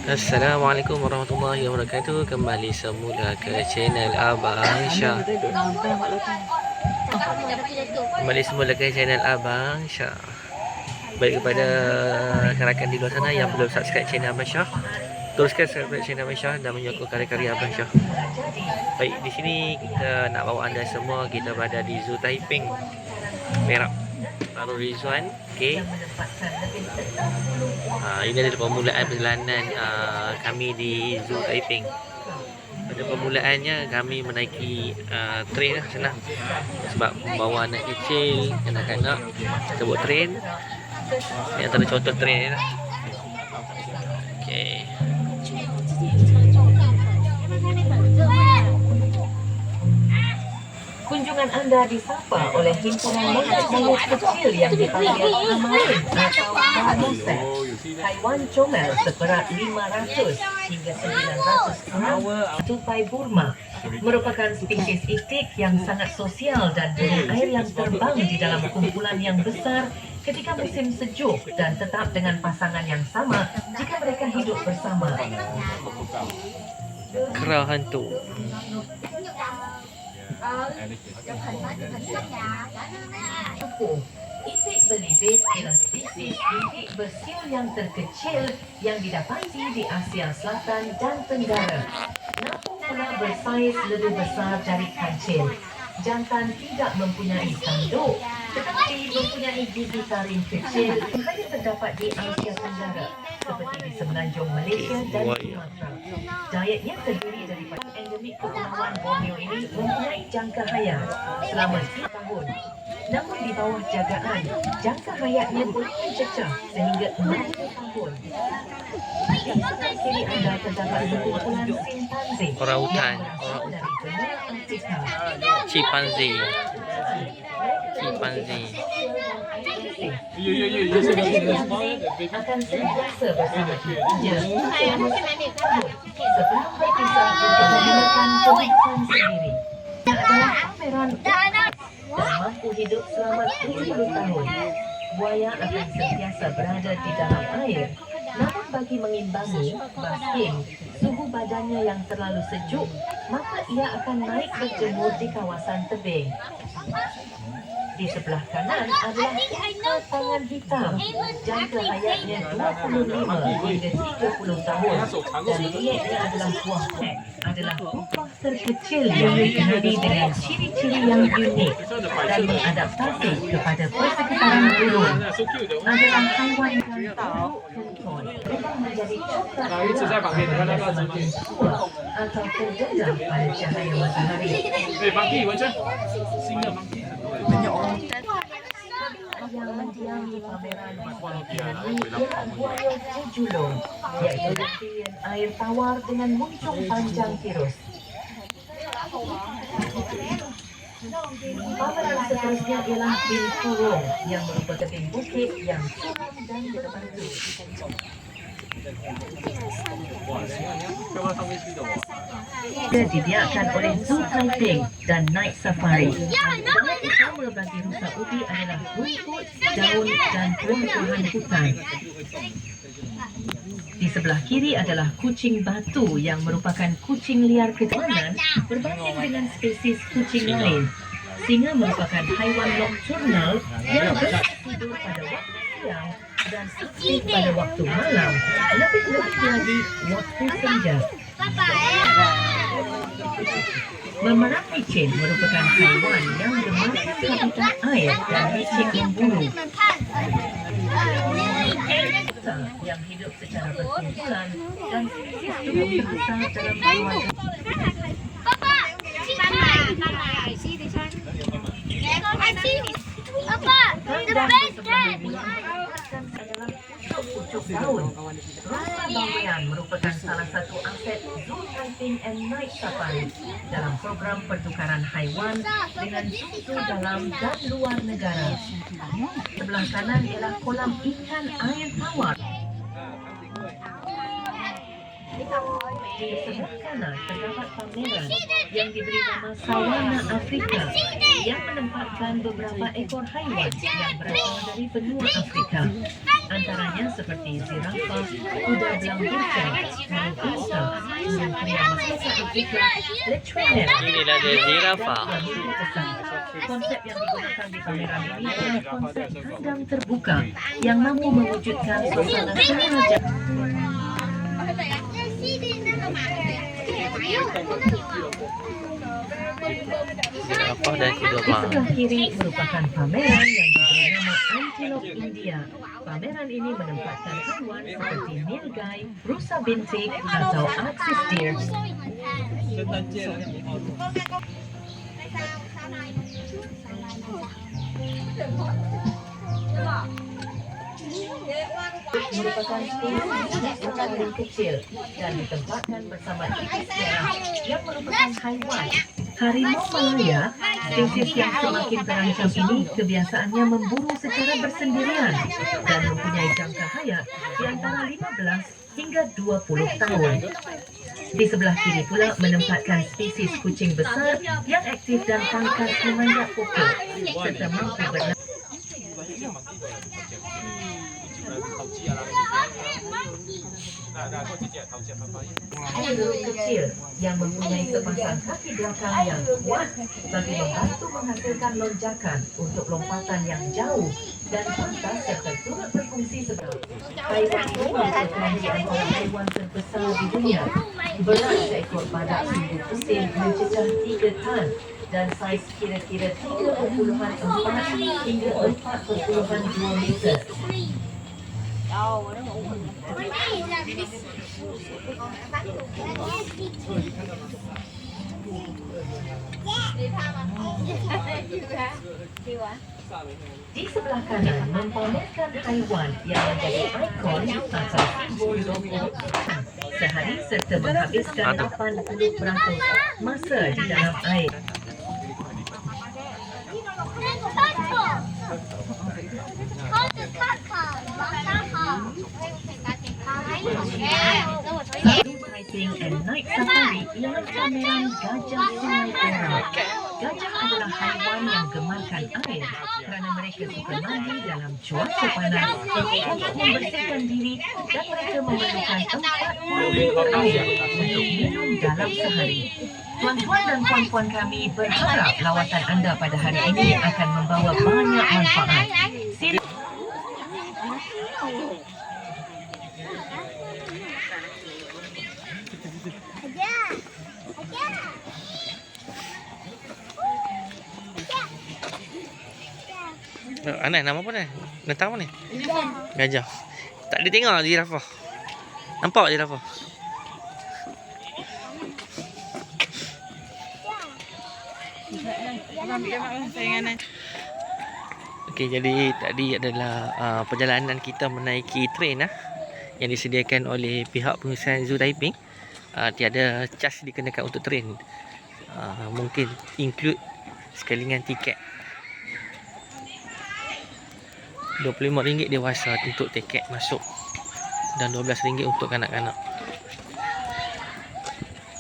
Assalamualaikum warahmatullahi wabarakatuh. Kembali semula ke channel Abang Syah. Kembali semula ke channel Abang Syah. Baik, kepada rakan di luar sana yang belum subscribe channel Abang Syah, teruskan subscribe channel Abang Syah dan menyokong karya-karya Abang Syah. Baik, di sini kita nak bawa anda semua, kita berada di Zoo Taiping, Perak. Baru Rizwan, okey. Ini adalah permulaan perjalanan kami di Zoo Taiping. Pada permulaannya kami menaiki train lah, senang. Sebab membawa anak kecil, kanak-kanak, kita buat train. Ini antara contoh train ni lah. Okey. Kunjungan anda disapa oleh himpunan monyet-monyet kecil yang dipanggil Hamain atau Hamoset. Haiwan comel seberat 500 hingga 900 gram tupai Burma merupakan spesies itik yang sangat sosial dan burung air yang terbang di dalam kumpulan yang besar ketika musim sejuk dan tetap dengan pasangan yang sama jika mereka hidup bersama. Kerah hantu. Itik belibet ialah spesies itik bersiul yang terkecil yang didapati di Asia Selatan dan Tenggara. Namun pula bersaiz lebih besar dari kancil. Jantan tidak mempunyai tanduk, tetapi mempunyai gigi taring kecil yang hanya terdapat di Asia Tenggara, seperti di semenanjung Malaysia dan Sumatera. Dietnya terdiri daripada endemik Kepulauan Borneo ini mempunyai jangka hayat selama 3 tahun. Namun di bawah jagaan, jangka hayatnya boleh mencecah sehingga 60 tahun. Di sebelah kiri anda terdapat sekumpulan simpanzee Orang hutan. yang berasal dari benua Afrika. Chimpanzee. Chimpanzee. Akan sentiasa bersama dia selama 10 tahun sebelum berpisah untuk menggunakan kehidupan sendiri. Ia adalah pameran dan mampu hidup selama 70 tahun. Buaya akan sentiasa berada di dalam air. Namun bagi mengimbangi basking suhu badannya yang terlalu sejuk, maka ia akan naik berjemur di kawasan tebing. Di sebelah kanan adalah tangan hitam. Jangka hayatnya 25 hingga 30 tahun dan dietnya adalah buah pek. Adalah upah terkecil yang dikenali dengan ciri-ciri yang unik dan mengadaptasi kepada persekitaran gurun. Adalah haiwan yang tahu kenton berubah menjadi coklat pada semakin tua atau terdendam pada cahaya matahari. Yang mendiami pameran ini ialah buaya jejulung, iaitu reptilian air tawar dengan muncung panjang tirus. Pameran seterusnya ialah binturong yang merupakan tebing bukit yang curam dan berbatu. Ia dibiarkan oleh Zoo Taiping dan Night Safari. Yang utama bagi rusa ubi adalah rumput, daun dan tumbuhan hutan. Di sebelah kiri adalah kucing batu yang merupakan kucing liar ketuanan berbanding dengan spesies kucing lain. Singa merupakan haiwan nokturnal yang bertidur pada waktu siang dan aktif pada waktu malam, lebih-lebih lagi waktu senja. Memerang licin merupakan haiwan yang gemar habitat air dan licin memburu. Yang hidup secara berkumpulan dan spesies tubuh terbesar dalam keluarga. Pucuk daun. Rusa bawaian merupakan salah satu aset Zoo Taiping and Night Safari dalam program pertukaran haiwan dengan zoo dalam dan luar negara. Sebelah kanan ialah kolam ikan air tawar. Di sebelah kanan terdapat pameran yang diberi nama Sawana Afrika yang menempatkan beberapa ekor haiwan yang berasal dari benua Afrika. Antaranya seperti zirafah, kuda belang bintang, burung unta, burung pria mahkota Afrika, lecuener, Inilah dia zirafah. dan flamingo besar. Konsep yang digunakan di pameran ini adalah konsep kandang terbuka yang mampu mewujudkan suasana kerajaan. Zirafah dan kuda Di belang. sebelah kiri merupakan pameran yang diberi nama Antelope India. Pameran ini menempatkan haiwan seperti nilgai, rusa bintik, atau axis deer. Merupakan spesies paling kecil dan ditempatkan bersama itis merah yang merupakan haiwan. Harimau Malaya, spesies yang semakin terancam ini kebiasaannya memburu secara bersendirian dan mempunyai jangka hayat di antara 15 hingga 20 tahun. Di sebelah kiri pula menempatkan spesies kucing besar yang aktif dan tangkas memanjat pokok serta mampu berenang. Burung kecil yang mempunyai sepasang kaki belakang yang kuat bagi membantu menghasilkan lonjakan untuk lompatan yang jauh dan pantas serta turut berfungsi sebagai haiwan ini merupakan di antara haiwan terbesar di dunia. Berat seekor badak sumbu pusing mencecah 3 tan dan saiz kira-kira 3.4 hingga 4.2 meter. Di sebelah kanan mempamerkan haiwan yang menjadi ikon atau simbol logo sehari serta menghabiskan 80% masa di dalam air. Satu hiking and night safari ialah pameran gajah Sungai Perak. Gajah adalah haiwan yang gemarkan air kerana mereka suka mandi dalam cuaca panas untuk membersihkan diri dan mereka memerlukan 40 liter air untuk minum dalam sehari. Tuan-tuan dan puan-puan kami berharap lawatan anda pada hari ini akan membawa banyak manfaat. Sila Aneh, nama apa ni? Datang apa ni? Gajah. Tak ada tengok zirafah. Nampak zirafah? Okey, jadi tadi adalah perjalanan kita menaiki train yang disediakan oleh pihak pengurusan Zoo Taiping. Tiada cas dikenakan untuk train. Mungkin include sekalian tiket. RM25 dewasa untuk tiket masuk dan RM12 untuk kanak-kanak.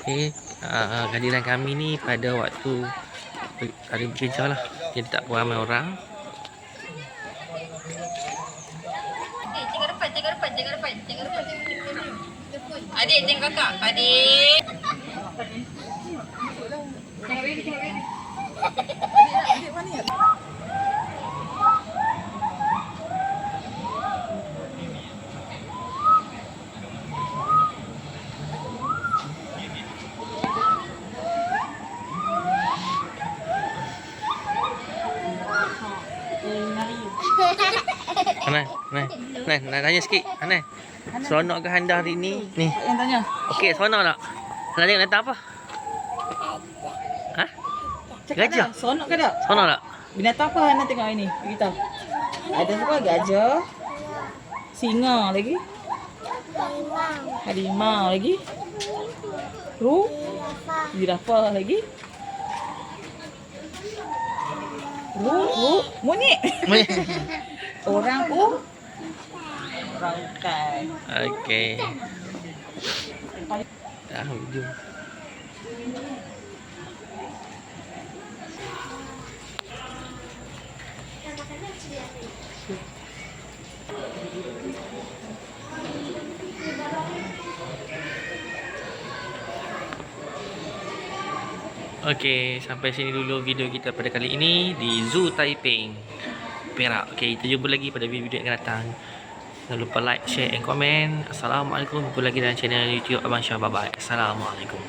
Okey, kehadiran kami ni pada waktu hari bekerja lah. Jadi tak ramai orang. Jangan depan. Adik, tengok kakak. Adik. Nak tanya sikit. Aneh, seronok ke anda hari ni? Ni. Yang tanya. Okey, seronok tak? Nak tengok datang apa? Ha? Cakap Gajah? dah, seronok ke tak? Seronok tak? Binatang apa Hana tengok ini? Beritahu. Ada apa? Gajah. Singa lagi. Harimau lagi. Zirafah lagi. Monyet. Orang Oranghutan. Okey. video. Okey, sampai sini dulu video kita pada kali ini di Zoo Taiping, Perak. Okey, kita jumpa lagi pada video yang akan datang. Jangan lupa like, share and komen. Assalamualaikum. Jumpa lagi dalam channel YouTube Abang Syah. Bye bye. Assalamualaikum.